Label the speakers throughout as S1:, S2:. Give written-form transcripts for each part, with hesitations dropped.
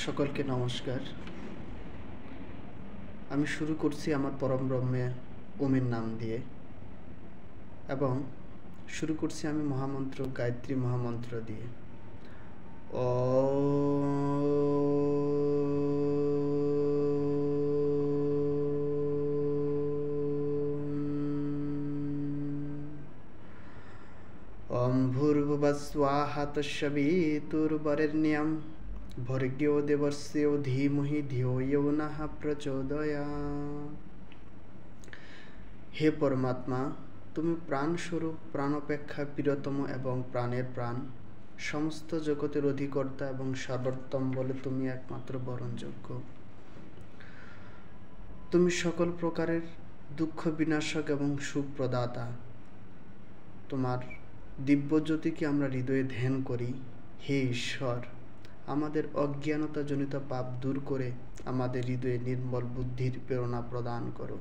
S1: সকলকে নমস্কার। আমি শুরু করছি আমার পরম ব্রহ্মে ওমের নাম দিয়ে, এবং শুরু করছি আমি মহামন্ত্র গায়ত্রী মহামন্ত্র দিয়ে। ওম ভূর্ভুবঃ স্বাহা তস্সবিতুর্বরেণ্যং ভর্গো দেবস্য ধীমহি ধিয়ো ইয়ো নঃ প্রচোদয়াৎ। হে পরমাত্মা, তুমি প্রাণস্বরূপ, প্রাণপেক্ষা প্রিয়তম এবং প্রাণের প্রাণ, সমস্ত জগতের অধিকর্তা এবং সর্বোত্তম বলে তুমি একমাত্র বরণযোগ্য। তুমি সকল প্রকারের দুঃখ বিনাশক এবং সুখ প্রদাতা। তোমার দিব্যজ্যোতিকে আমরা হৃদয়ে ধ্যান করি। হে ঈশ্বর, আমাদের অজ্ঞানতাজনিত পাপ দূর করে আমাদের হৃদয়ে নির্মল বুদ্ধির প্রেরণা প্রদান করো।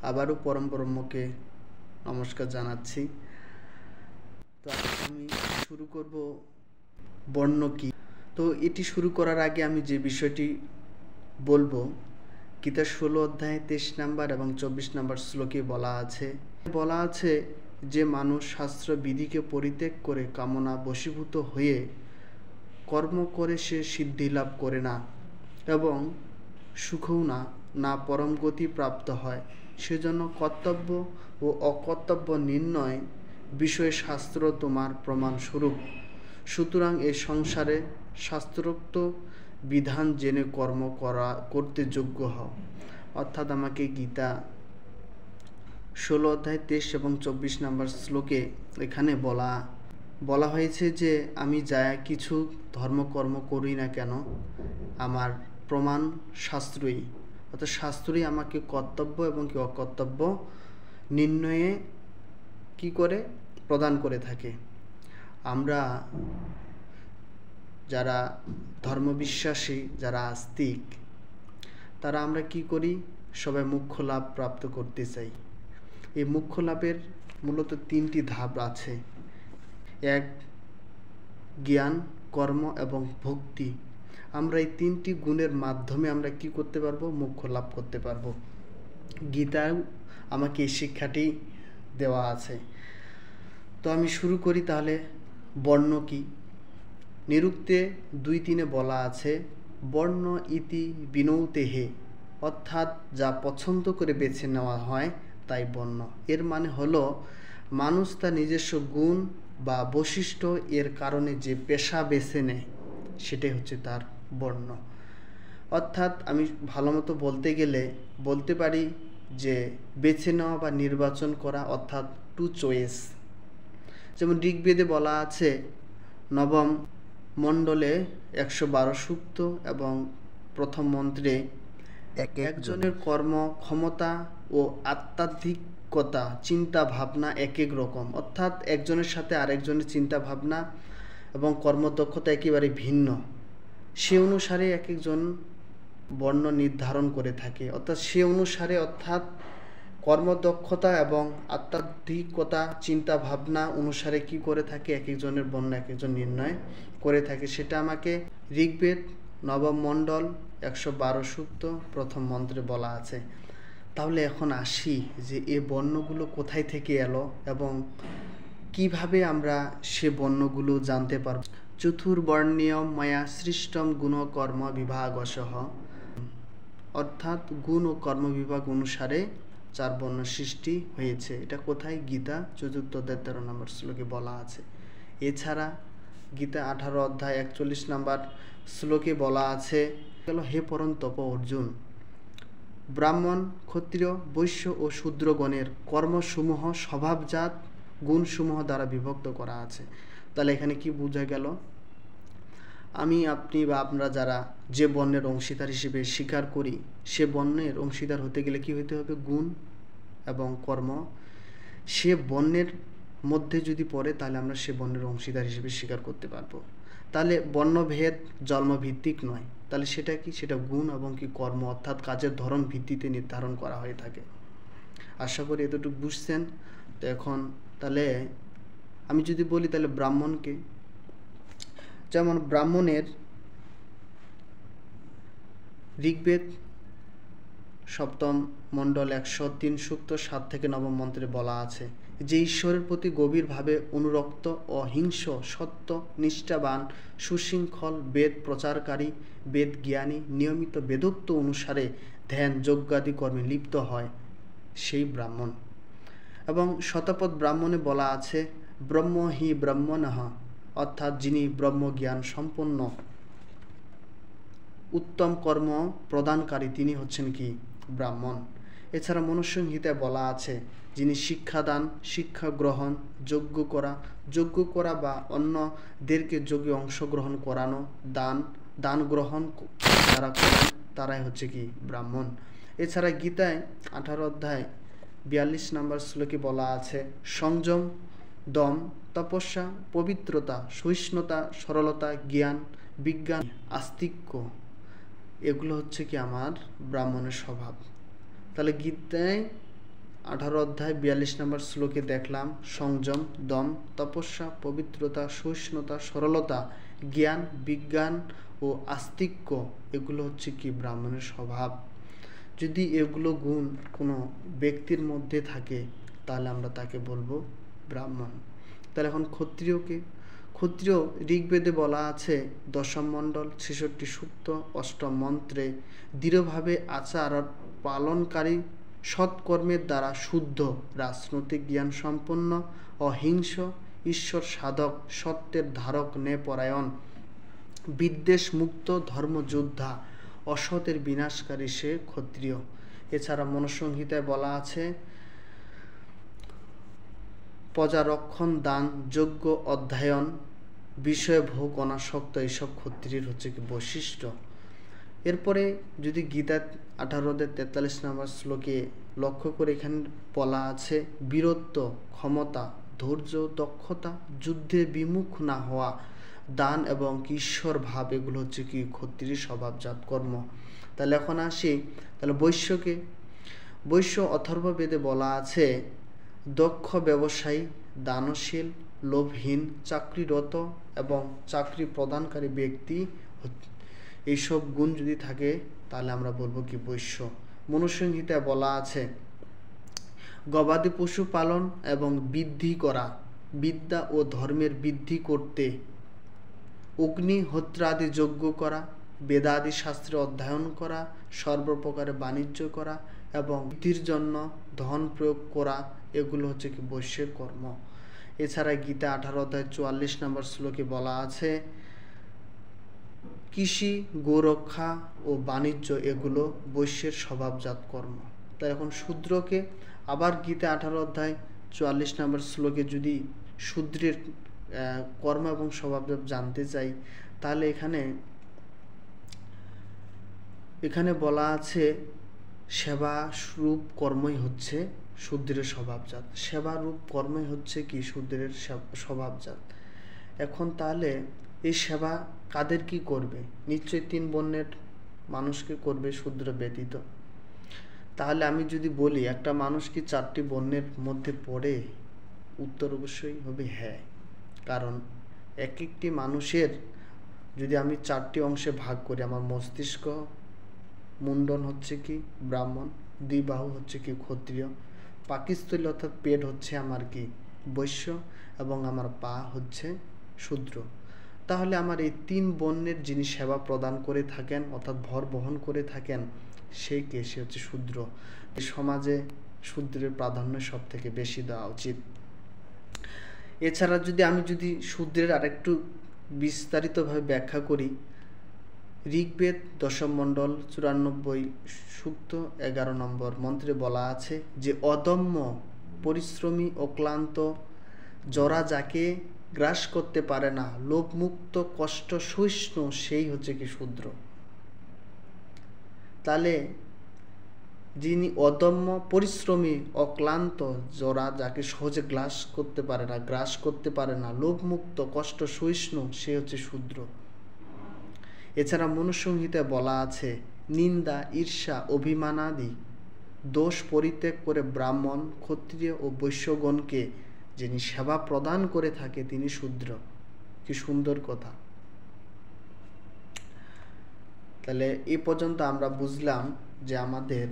S1: আবারও পরম ব্রহ্মকে নমস্কার জানাচ্ছি। তো আমি শুরু করব বর্ণ কি। তো এটি শুরু করার আগে আমি যে বিষয়টি বলবো, গীতা 16 অধ্যায় 23 নম্বর এবং 24 নম্বর শ্লোকে বলা আছে যে মানুষ শাস্ত্র বিধিকে পরিত্যাগ করে কামনা বশীভূত হয়ে কর্ম করে সে সিদ্ধি লাভ করে না এবং সুখও না পরম গতি প্রাপ্ত হয়। সেজন্য কর্তব্য ও অকর্তব্য নির্ণয় বিষয়ে শাস্ত্র তোমার প্রমাণ স্বরূপ। সুতরাং এই সংসারে শাস্ত্রোক্ত বিধান জেনে কর্ম করতে যোগ্য হও। অর্থাৎ আমাকে গীতা 16 অধ্যায় 23 এবং 24 নম্বর শ্লোকে এখানে বলা হয়েছে যে আমি যা কিছু ধর্মকর্ম করি না কেন, আমার প্রমাণ শাস্ত্রই, অর্থাৎ শাস্ত্রই আমাকে কর্তব্য এবং কি অকর্তব্য নির্ণয়ে কি করে প্রদান করে থাকে। আমরা যারা ধর্মবিশ্বাসী, যারা আস্তিক, তারা আমরা কি করি, সবাই মোক্ষ লাভ প্রাপ্ত করতে চাই। এই মোক্ষ লাভের মূলত 3টি ধাপ আছে। এক, জ্ঞান, কর্ম এবং ভক্তি। আমরা এই 3টি গুণের মাধ্যমে আমরা কি করতে পারবো, মোক্ষ লাভ করতে পারবো। গীতায় আমাকে এই শিক্ষাটি দেওয়া আছে। তো আমি শুরু করি তাহলে। বর্ণ কি? নিরুক্তে 2:3 বলা আছে, বর্ণ ইতি বিনৌতেহে, অর্থাৎ যা পছন্দ করে বেছে নেওয়া হয় তাই বর্ণ। এর মানে হলো মানুষ তার নিজস্ব গুণ বা বৈশিষ্ট্য এর কারণে যে পেশা বেছে নেয় সেটাই হচ্ছে তার বর্ণ। অর্থাৎ আমি ভালো মতো বলতে গেলে বলতে পারি যে বেছে নেওয়া বা নির্বাচন করা, অর্থাৎ টু চয়েস। যেমন ঋগ্বেদে বলা আছে 9ম মণ্ডলে 112 সূক্ত এবং প্রথম মন্ত্রে একজনের কর্ম ক্ষমতা ও আধ্যাত্মিকতা চিন্তা ভাবনা এক এক রকম। অর্থাৎ একজনের সাথে আরেকজনের চিন্তা ভাবনা এবং কর্মদক্ষতা একেবারে ভিন্ন। সে অনুসারে এক একজন বর্ণ নির্ধারণ করে থাকে। অর্থাৎ সে অনুসারে, অর্থাৎ কর্মদক্ষতা এবং আধ্যাত্মিকতা চিন্তা ভাবনা অনুসারে কি করে থাকে, এক একজনের বর্ণ এক একজন নির্ণয় করে থাকে। সেটা আমাকে ঋগ্বেদ 9ম মণ্ডল 112 সূক্ত প্রথম মন্ত্রে বলা আছে। তাহলে এখন আসি যে এই বর্ণগুলো কোথায় থেকে এলো এবং কিভাবে আমরা সে বর্ণগুলো জানতে পারব। চতুর্বর্ণীয় ময়া সৃষ্টম গুণকর্ম বিভাগসহ, অর্থাৎ গুণ ও কর্ম বিভাগ অনুসারে 4 বর্ণ সৃষ্টি হয়েছে। এটা কোথায়? গীতা 4th অধ্যায় 13 নম্বর শ্লোকে বলা আছে। এছাড়া গীতা 18 অধ্যায় 41 নম্বর শ্লোকে বলা আছে, হে পরন্তপ অর্জুন, ব্রাহ্মণ, ক্ষত্রিয়, বৈশ্য ও শূদ্রগণের কর্মসমূহ স্বভাবজাত গুণসমূহ দ্বারা বিভক্ত করা আছে। তাহলে এখানে কি বোঝা গেল? আমি, আপনি বা আপনারা যারা যে বর্ণের অংশীদার হিসেবে স্বীকার করি, সে বর্ণের অংশীদার হতে গেলে কি হতে হবে? গুণ এবং কর্ম সে বর্ণের মধ্যে যদি পড়ে তাহলে আমরা সে বর্ণের অংশীদার হিসেবে স্বীকার করতে পারবো। তাহলে বর্ণভেদ জন্মভিত্তিক নয়, তাহলে সেটা কি? সেটা গুণ এবং কি কর্ম, অর্থাৎ কাজের ধরন ভিত্তিতে নির্ধারণ করা হয়ে থাকে। আশা করি এতটুকু বুঝছেন। তো এখন তাহলে আমি যদি বলি তাহলে ব্রাহ্মণকে, যেমন ব্রাহ্মণের ঋগ্বেদ সপ্তম মণ্ডল 103 সূক্ত 7 থেকে 9 মন্ত্রে বলা আছে যে ঈশ্বরের প্রতি গভীরভাবে অনুরক্ত, অহিংস, সত্য, নিষ্ঠাবান, সুশৃঙ্খল, বেদ প্রচারকারী, বেদ জ্ঞানী, নিয়মিত বেদোক্ত অনুসারে ধ্যান যজ্ঞাদি কর্মে লিপ্ত হয় সেই ব্রাহ্মণ। এবং শতপথ ব্রাহ্মণে বলা আছে ব্রহ্ম হি ব্রহ্মণঃ, অর্থাৎ যিনি ব্রহ্মজ্ঞান সম্পন্ন উত্তম কর্ম প্রদানকারী তিনি হচ্ছেন কি ব্রাহ্মণ। এছাড়া মনুসংহিতায় বলা আছে যিনি শিক্ষাদান, শিক্ষা গ্রহণ, যজ্ঞ করা বা অন্যদেরকে যজ্ঞে অংশগ্রহণ করানো, দান গ্রহণ যারা করেন তারাই হচ্ছে কি ব্রাহ্মণ। এছাড়া গীতায় 18 অধ্যায় 42 নম্বর শ্লোকে বলা আছে সংযম, দম, তপস্যা, পবিত্রতা, সহিষ্ণুতা, সরলতা, জ্ঞান, বিজ্ঞান, আস্তিক্য এগুলো হচ্ছে কি আমার ব্রাহ্মণের স্বভাব। তাহলে গীতায় 18 অধ্যায় 42 নম্বর শ্লোকে দেখলাম সংযম, দম, তপস্যা, পবিত্রতা, সহিষ্ণুতা, সরলতা, জ্ঞান, বিজ্ঞান ও আস্তিক্য এগুলো হচ্ছে কি ব্রাহ্মণের স্বভাব। যদি এগুলো গুণ কোনো ব্যক্তির মধ্যে থাকে তাহলে আমরা তাকে বলবো ব্রাহ্মণ। তাহলে এখন ক্ষত্রিয় ঋগ্বেদে বলা আছে দশম মণ্ডল 66 সূক্ত 8ম মন্ত্রে দৃঢ়ভাবে আচার পালনকারী, সৎকর্মের দ্বারা শুদ্ধ, রাজনৈতিক জ্ঞান সম্পন্ন, অহিংস, ঈশ্বর সাধক, সত্যের ধারক, ন্যায়পরায়ণ, বিদ্বেষ মুক্ত, ধর্মযোদ্ধা, অসতের বিনাশকারী সে ক্ষত্রিয়। এছাড়া মনুসংহিতায় বলা আছে প্রজারক্ষণ, দান, যজ্ঞ, অধ্যয়ন, বিষয় ভোগ অনাসক্ত এইসব ক্ষত্রিয়ের হচ্ছে কি বৈশিষ্ট্য। এরপরে যদি গীতা 18-43 নম্বর শ্লোকে লক্ষ্য করে এখানে বলা আছে বীরত্ব, ক্ষমতা, ধৈর্য, দক্ষতা, যুদ্ধে বিমুখ না হওয়া, দান এবং ঈশ্বর ভাব এগুলো হচ্ছে কি ক্ষত্রিয় স্বভাবজাত কর্ম। তাহলে এখন আসি তাহলে বৈশ্য অথর্ববেদে বলা আছে দক্ষ ব্যবসায়ী, দানশীল, লোভহীন, চাকরিরত এবং চাকরি প্রদানকারী ব্যক্তি, এইসব গুণ যদি থাকে তাহলে আমরা বলবো কি বৈশ্য। মনুসংহিতায় বলা আছে গবাদি পশু পালন এবং বৃদ্ধি করা, বিদ্যা ও ধর্মের বৃদ্ধি করতে অগ্নিহোত্রাদি যজ্ঞ করা, বেদাদি শাস্ত্রে অধ্যয়ন করা, সর্বপ্রকারে বাণিজ্য করা এবং বৃদ্ধির জন্য ধন প্রয়োগ করা এগুলো হচ্ছে কি বৈশ্যের কর্ম। এছাড়া গীতা 18 অধ্যায় 44 নম্বর শ্লোকে বলা আছে কৃষি, গোরক্ষা ও বাণিজ্য এগুলো বৈশ্যের স্বভাবজাত কর্ম। তাই এখন শূদ্রকে আবার গীতা 18 অধ্যায় 44 নম্বর শ্লোকে যদি শূদ্রের কর্ম এবং স্বভাব জানতে চাই তাহলে এখানে বলা আছে সেবা রূপ কর্মই হচ্ছে শূদ্রের স্বভাবজাত। সেবা রূপ কর্মই হচ্ছে কি শূদ্রের স্বভাবজাত। এখন তাহলে এই সেবা কাদের কি করবে? নিশ্চয়ই 3 বর্ণের মানুষকে করবে শূদ্র ব্যতীত। তাহলে আমি যদি বলি একটা মানুষ কি 4টি বর্ণের মধ্যে পড়ে, উত্তর অবশ্যই হবে হ্যাঁ। কারণ এক একটি মানুষের যদি আমি 4টি অংশে ভাগ করি, আমার মস্তিষ্ক মুন্ডন হচ্ছে কি ব্রাহ্মণ, 2 বাহু হচ্ছে কি ক্ষত্রিয়, পাকস্থলী অর্থাৎ পেট হচ্ছে আমার কি বৈশ্য এবং আমার পা হচ্ছে শূদ্র। তাহলে আমার এই 3 বর্ণের যিনি সেবা প্রদান করে থাকেন অর্থাৎ ভর বহন করে থাকেন সে হচ্ছে শূদ্র। এই সমাজে শূদ্রের প্রাধান্য সব থেকে বেশি দেওয়া উচিত। এছাড়া আমি যদি শূদ্রের আরেকটু বিস্তারিতভাবে ব্যাখ্যা করি, ঋগ্বেদ 10ম মণ্ডল 94 সূক্ত 11 নম্বর মন্ত্রে বলা আছে যে অদম্য পরিশ্রমী, অক্লান্ত, জরা যাকে গ্রাস করতে পারে না, লোভমুক্ত, কষ্ট সহিষ্ণু সেই হচ্ছে কি শূদ্র। তাহলে যিনি অদম্য পরিশ্রমী, অক্লান্ত, জরা যাকে সহজে গ্রাস করতে পারে না, লোভমুক্ত, কষ্ট সহিষ্ণু সে হচ্ছে শূদ্র। এছাড়া মনুসংহিতায় বলা আছে নিন্দা, ঈর্ষা, অভিমানাদি দোষ পরিত্যাগ করে ব্রাহ্মণ, ক্ষত্রিয় ও বৈশ্যগণকে যিনি সেবা প্রদান করে থাকে তিনি শূদ্র। কি সুন্দর কথা। তাহলে এ পর্যন্ত আমরা বুঝলাম যে আমাদের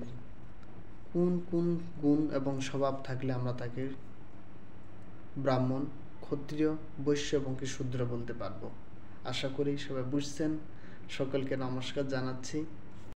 S1: কোন কোন গুণ এবং স্বভাব থাকলে আমরা তাকে ব্রাহ্মণ, ক্ষত্রিয়, বৈশ্য এবং কি শূদ্র বলতে পারবো। আশা করি সবাই বুঝছেন। সকলকে নমস্কার জানাচ্ছি।